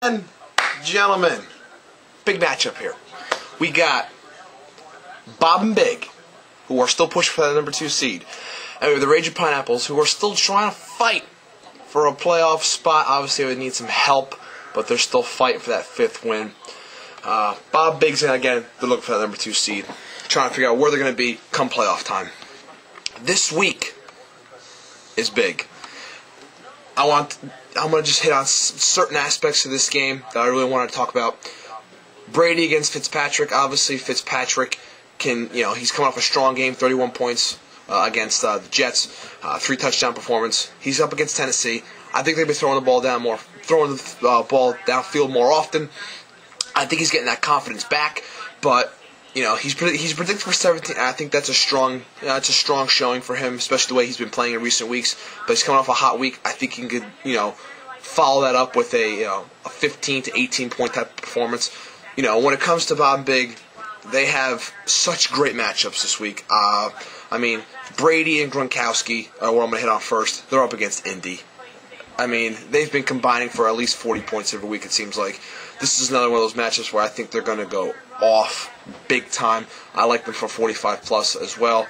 And gentlemen, big matchup here. We got Bob and Big, who are still pushing for that number 2 seed. And we have the Ragin Pineapples, who are still trying to fight for a playoff spot. Obviously, they need some help, but they're still fighting for that 5th win. Bob Big's, again, they're looking for that number 2 seed, trying to figure out where they're going to be come playoff time. This week is big. I'm going to just hit on certain aspects of this game that I really want to talk about. Brady against Fitzpatrick. Obviously, Fitzpatrick he's coming off a strong game, 31 points against the Jets, 3 touchdown performance. He's up against Tennessee. I think they've been throwing the ball ball downfield more often. I think he's getting that confidence back, but he's predicted for 17. I think that's a strong showing for him, especially the way he's been playing in recent weeks. But he's coming off a hot week. I think he could follow that up with a 15 to 18 point type of performance. When it comes to Bob and Big, they have such great matchups this week. Brady and Gronkowski are what I'm going to hit on first. They're up against Indy. They've been combining for at least 40 points every week, it seems like. This is another one of those matchups where I think they're going to go off big time. I like them for 45 plus as well.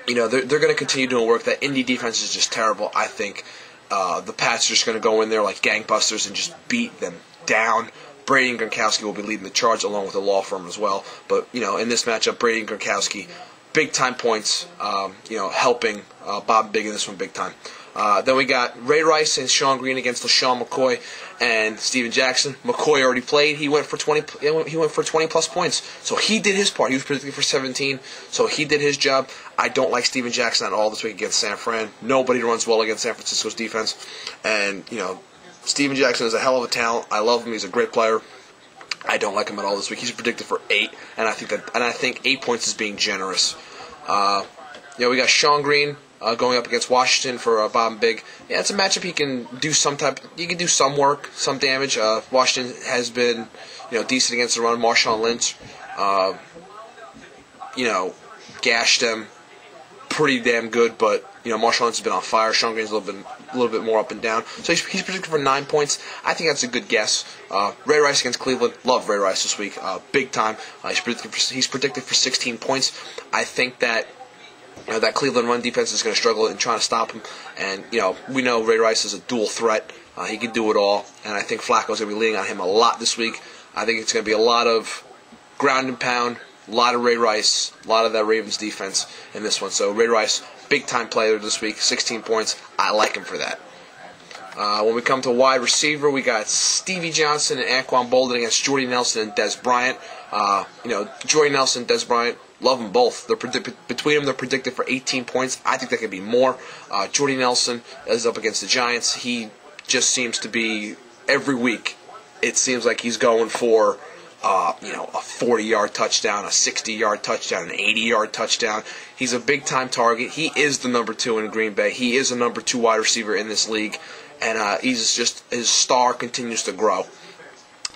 They're going to continue doing work. That Indy defense is just terrible. I think the Pats are just going to go in there like gangbusters and just beat them down. Brady and Gronkowski will be leading the charge along with the law firm as well. But, in this matchup, Brady and Gronkowski, big-time points, helping Bob and Big in this one big time. Then we got Ray Rice and Sean Green against LaShawn McCoy and Steven Jackson. McCoy already played. He went for 20 plus points. So he did his part. He was predicted for 17. So he did his job. I don't like Steven Jackson at all this week against San Fran. Nobody runs well against San Francisco's defense. And Steven Jackson is a hell of a talent. I love him. He's a great player. I don't like him at all this week. He's predicted for 8, and I think 8 points is being generous. We got Sean Green going up against Washington for Bob and Big. Yeah, it's a matchup he can do some work, some damage. Washington has been, decent against the run. Marshawn Lynch, gashed them pretty damn good, but Marshawn Lynch has been on fire. Sean Green's a little bit more up and down. So he's predicted for 9 points. I think that's a good guess. Ray Rice against Cleveland. Love Ray Rice this week. Big time. He's predicted for 16 points. I think that that Cleveland run defense is going to struggle in trying to stop him. And we know Ray Rice is a dual threat. He can do it all. And I think Flacco's going to be leaning on him a lot this week. I think it's going to be a lot of ground and pound. A lot of Ray Rice, a lot of that Ravens defense in this one. So Ray Rice, big-time player this week, 16 points. I like him for that. When we come to wide receiver, we got Stevie Johnson and Anquan Bolden against Jordy Nelson and Des Bryant. Jordy Nelson and Des Bryant, love them both. Between them, they're predicted for 18 points. I think that could be more. Jordy Nelson is up against the Giants. He just seems to be, every week, it seems like he's going for a 40-yard touchdown, a 60-yard touchdown, an 80-yard touchdown. He's a big-time target. He is the number 2 in Green Bay. He is a number 2 wide receiver in this league, and his star continues to grow.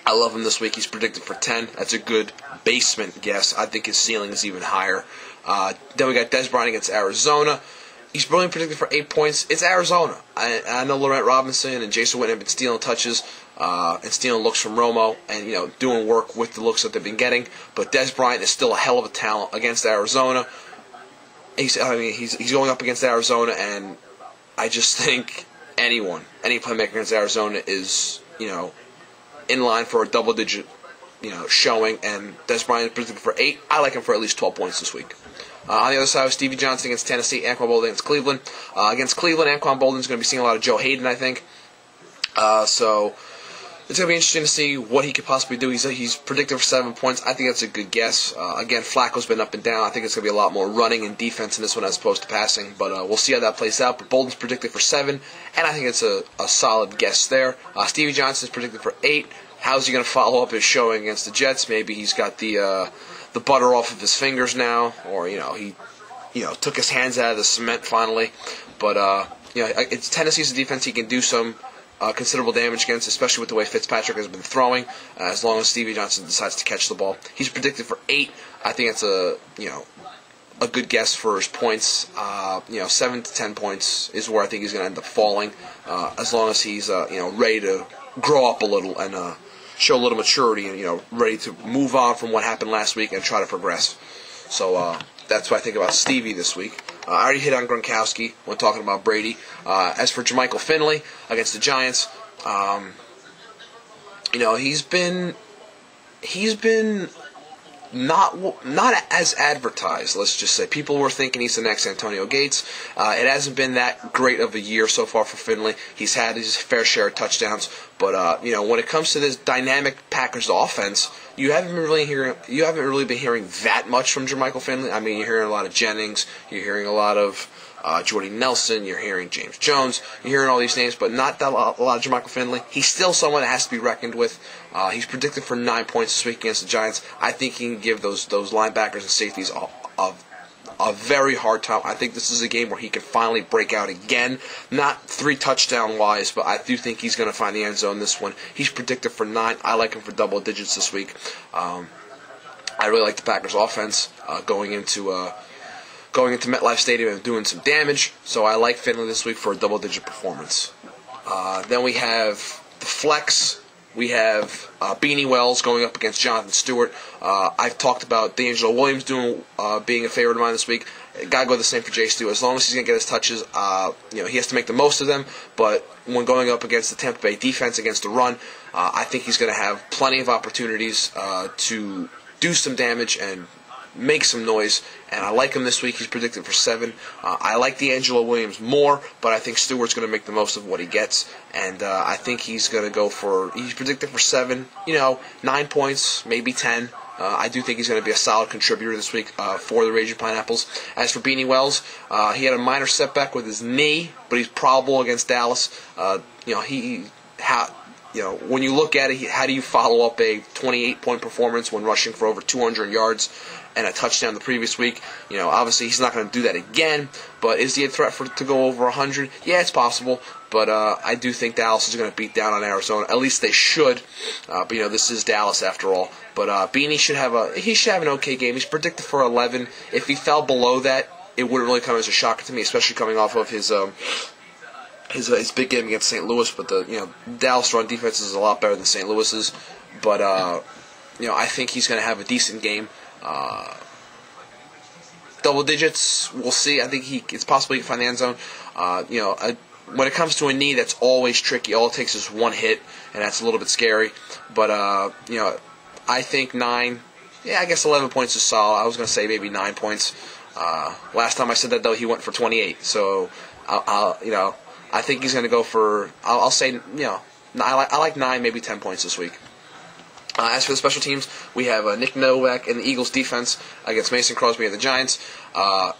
I love him this week. He's predicted for 10. That's a good basement guess. I think his ceiling is even higher. Then we got Des Bryant against Arizona. He's really predicted for 8 points. It's Arizona. I know Laurent Robinson and Jason Witten have been stealing touches and stealing looks from Romo and doing work with the looks that they've been getting. But Des Bryant is still a hell of a talent against Arizona. He's going up against Arizona, and I just think any playmaker against Arizona is in line for a double-digit showing. And Des Bryant is predicted for 8. I like him for at least 12 points this week. On the other side, Stevie Johnson against Tennessee, Anquan Bolden against Cleveland. Against Cleveland, Anquan Bolden's going to be seeing a lot of Joe Hayden, I think. So it's going to be interesting to see what he could possibly do. He's predicted for 7 points. I think that's a good guess. Again, Flacco's been up and down. I think it's going to be a lot more running and defense in this one as opposed to passing. But we'll see how that plays out. But Bolden's predicted for 7, and I think it's a solid guess there. Stevie Johnson's predicted for 8. How's he going to follow up his showing against the Jets? Maybe he's got the butter off of his fingers now, or he took his hands out of the cement finally. But it's Tennessee's defense. He can do some considerable damage against, especially with the way Fitzpatrick has been throwing. As long as Stevie Johnson decides to catch the ball, he's predicted for 8. I think it's a good guess for his points. 7 to 10 points is where I think he's going to end up falling. As long as he's ready to grow up a little and show a little maturity and ready to move on from what happened last week and try to progress. So that's what I think about Stevie this week. I already hit on Gronkowski when talking about Brady. As for Jermichael Finley against the Giants, he's been not as advertised. Let's just say people were thinking he's the next Antonio Gates. It hasn't been that great of a year so far for Finley. He's had his fair share of touchdowns, but when it comes to this dynamic Packers offense, you haven't really been hearing that much from Jermichael Finley. I mean, you're hearing a lot of Jennings, you're hearing a lot of Jordy Nelson, you're hearing James Jones, you're hearing all these names, but not a lot of Jermichael Finley. He's still someone that has to be reckoned with. He's predicted for 9 points this week against the Giants. I think he can give those linebackers and safeties a very hard time. I think this is a game where he can finally break out again. Not 3 touchdown wise, but I do think he's going to find the end zone this one. He's predicted for 9. I like him for double digits this week. I really like the Packers offense going into MetLife Stadium and doing some damage. So I like Finley this week for a double-digit performance. Then we have the flex. We have Beanie Wells going up against Jonathan Stewart. I've talked about D'Angelo Williams being a favorite of mine this week. Gotta go the same for Jay Stu. As long as he's gonna get his touches, he has to make the most of them. But when going up against the Tampa Bay defense against the run, I think he's gonna have plenty of opportunities to do some damage and make some noise, and I like him this week. He's predicted for 7. I like D'Angelo Williams more, but I think Stewart's going to make the most of what he gets, and I think he's going to he's predicted for 7, 9 points, maybe 10. I do think he's going to be a solid contributor this week for the Ragin Pineapples. As for Beanie Wells, he had a minor setback with his knee, but he's probable against Dallas. When you look at it, how do you follow up a 28-point performance when rushing for over 200 yards and a touchdown the previous week? Obviously he's not going to do that again, but is he a threat to go over 100? Yeah, it's possible, but I do think Dallas is going to beat down on Arizona. At least they should, but this is Dallas after all. But Beanie should have an okay game. He's predicted for 11. If he fell below that, it wouldn't really come as a shocker to me, especially coming off of his big game against St. Louis, but the Dallas run defense is a lot better than St. Louis's. But I think he's going to have a decent game. Double digits, we'll see. I think it's possible he can find the end zone. When it comes to a knee, that's always tricky. All it takes is one hit, and that's a little bit scary. But I think 9. Yeah, I guess 11 points is solid. I was going to say maybe 9 points. Last time I said that though, he went for 28. So I think he's going to go for, I'll say, I like 9, maybe 10 points this week. As for the special teams, we have Nick Novak and the Eagles defense against Mason Crosby and the Giants.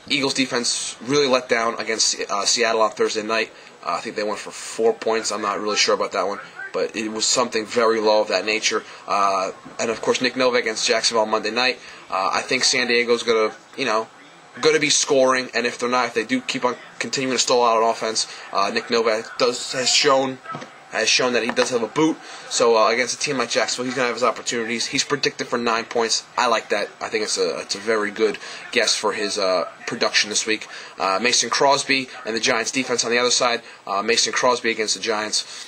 Eagles defense really let down against Seattle on Thursday night. I think they went for 4 points. I'm not really sure about that one, but it was something very low of that nature. And of course, Nick Novak against Jacksonville on Monday night. I think San Diego's going to be scoring, and if they do keep on continuing to stall out on offense, Nick Novak has shown that he does have a boot. So against a team like Jacksonville, he's going to have his opportunities. He's predicted for 9 points. I like that. I think it's a very good guess for his production this week. Mason Crosby and the Giants defense on the other side. Mason Crosby against the Giants.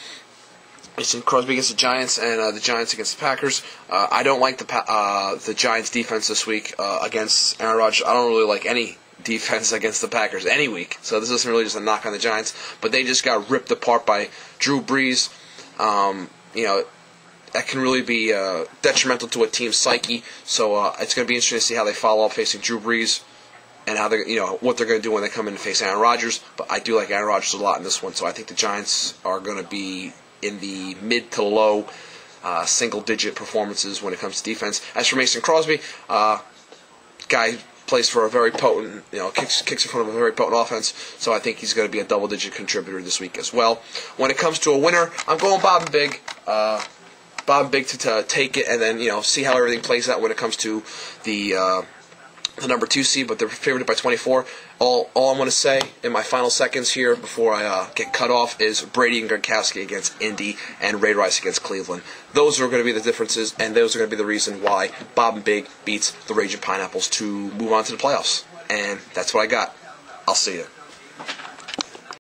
Mason Crosby against the Giants and the Giants against the Packers. I don't like the Giants defense this week against Aaron Rodgers. I don't really like any defense against the Packers any week. So this isn't really just a knock on the Giants, but they just got ripped apart by Drew Brees. That can really be detrimental to a team's psyche. So it's going to be interesting to see how they follow up facing Drew Brees and how they, what they're going to do when they come in to face Aaron Rodgers. But I do like Aaron Rodgers a lot in this one, so I think the Giants are going to be in the mid to low single-digit performances when it comes to defense. As for Mason Crosby, guy plays for a very potent, kicks in front of a very potent offense, so I think he's going to be a double-digit contributor this week as well. When it comes to a winner, I'm going Bob and Big. Bob and Big to take it, and then see how everything plays out when it comes to the number 2 seed, but they're favored by 24. All I'm going to say in my final seconds here before I get cut off is Brady and Gronkowski against Indy and Ray Rice against Cleveland. Those are going to be the differences, and those are going to be the reason why Bob and Big beats the Ragin Pineapples to move on to the playoffs. And that's what I got. I'll see you.